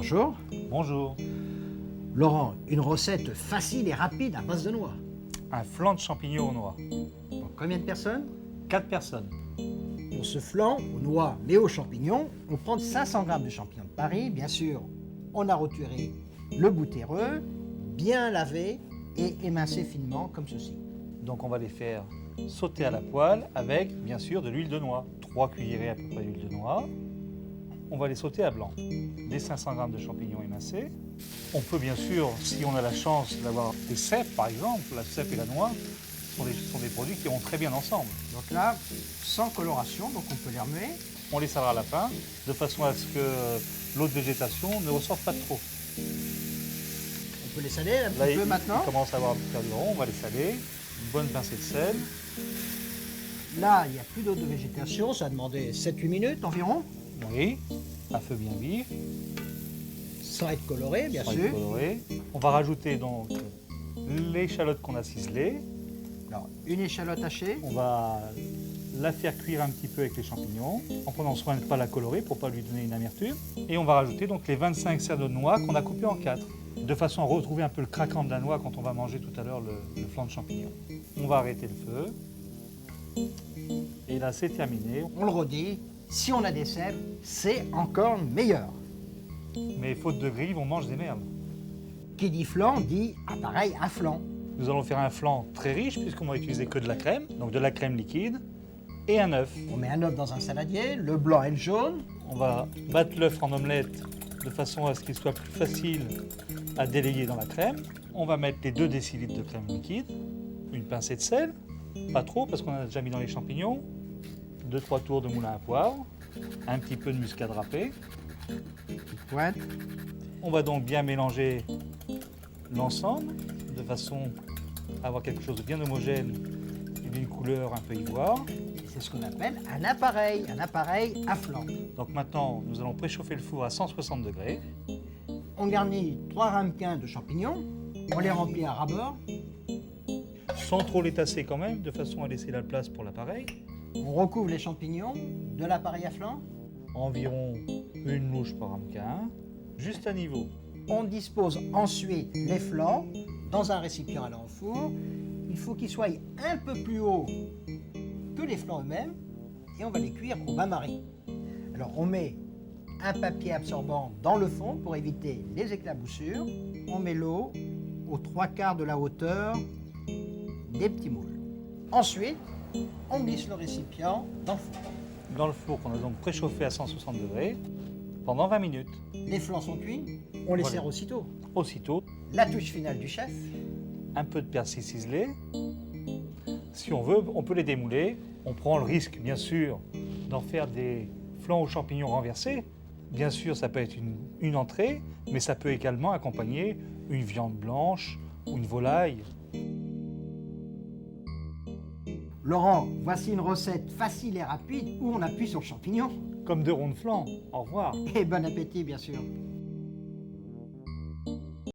Bonjour. Bonjour. Laurent, une recette facile et rapide à base de noix. Un flan de champignons aux noix. Pour combien de personnes? 4 personnes. Pour ce flan aux noix mais aux champignons, on prend 500 g de champignons de Paris. Bien sûr, on a retiré le bout terreux, bien lavé et émincé finement comme ceci. Donc on va les faire sauter à la poêle avec, bien sûr, de l'huile de noix. 3 cuillerées à peu près d'huile de noix. On va les sauter à blanc. Les 500 g de champignons émincés. On peut bien sûr, si on a la chance d'avoir des cèpes par exemple, la cèpe et la noix sont des produits qui vont très bien ensemble. Donc là, sans coloration, donc on peut les remuer. On les salera à la fin, de façon à ce que l'eau de végétation ne ressorte pas trop. On peut les saler un Là, petit peu maintenant. il commence à avoir un peu de rond, on va les saler. Une bonne pincée de sel. Là, il n'y a plus d'eau de végétation, ça a demandé 7-8 minutes environ, Oui, à feu bien vif. sans être coloré bien Sans sûr. être coloré. On va rajouter donc l'échalote qu'on a ciselée. Alors, une échalote hachée, On va la faire cuire un petit peu avec les champignons, en prenant soin de ne pas la colorer pour ne pas lui donner une amertume. Et on va rajouter donc les 25 cerneaux de noix qu'on a coupés en 4, de façon à retrouver un peu le craquant de la noix quand on va manger tout à l'heure le flan de champignons. On va arrêter le feu. Et là, c'est terminé. on le redit, si on a des cèpes, c'est encore meilleur. Mais faute de grive, on mange des merles. Qui dit flan dit appareil à flan. Nous allons faire un flan très riche puisqu'on va utiliser que de la crème, donc de la crème liquide et un œuf. On met un œuf dans un saladier, le blanc et le jaune. On va battre l'œuf en omelette de façon à ce qu'il soit plus facile à délayer dans la crème. On va mettre les 2 décilitres de crème liquide, une pincée de sel, pas trop parce qu'on en a déjà mis dans les champignons, 2-3 tours de moulin à poivre, un petit peu de muscade râpée. Petite pointe. On va donc bien mélanger l'ensemble de façon à avoir quelque chose de bien homogène et d'une couleur un peu ivoire. Et c'est ce qu'on appelle un appareil à flan. Donc maintenant, nous allons préchauffer le four à 160 degrés. On garnit 3 ramequins de champignons, on les remplit à ras-bord, Sans trop les tasser quand même, de façon à laisser la place pour l'appareil. on recouvre les champignons de l'appareil à flan, Environ une louche par ramequin, juste à niveau. on dispose ensuite les flans dans un récipient allant au four. Il faut qu'ils soient un peu plus hauts que les flans eux-mêmes et on va les cuire au bain-marie. Alors on met un papier absorbant dans le fond pour éviter les éclaboussures. On met l'eau aux 3/4 de la hauteur des petits moules. Ensuite, on glisse le récipient dans le four. Dans le four qu'on a donc préchauffé à 160 degrés pendant 20 minutes. Les flans sont cuits, on les Voilà. sert aussitôt. Aussitôt, La touche finale du chef, un peu de persil ciselé. Si on veut, on peut les démouler. On prend le risque, bien sûr, d'en faire des flans aux champignons renversés. Bien sûr, ça peut être une entrée, mais ça peut également accompagner une viande blanche ou une volaille. Laurent, voici une recette facile et rapide où on appuie sur le champignon. Comme 2 ronds de flan. Au revoir. Et bon appétit bien sûr.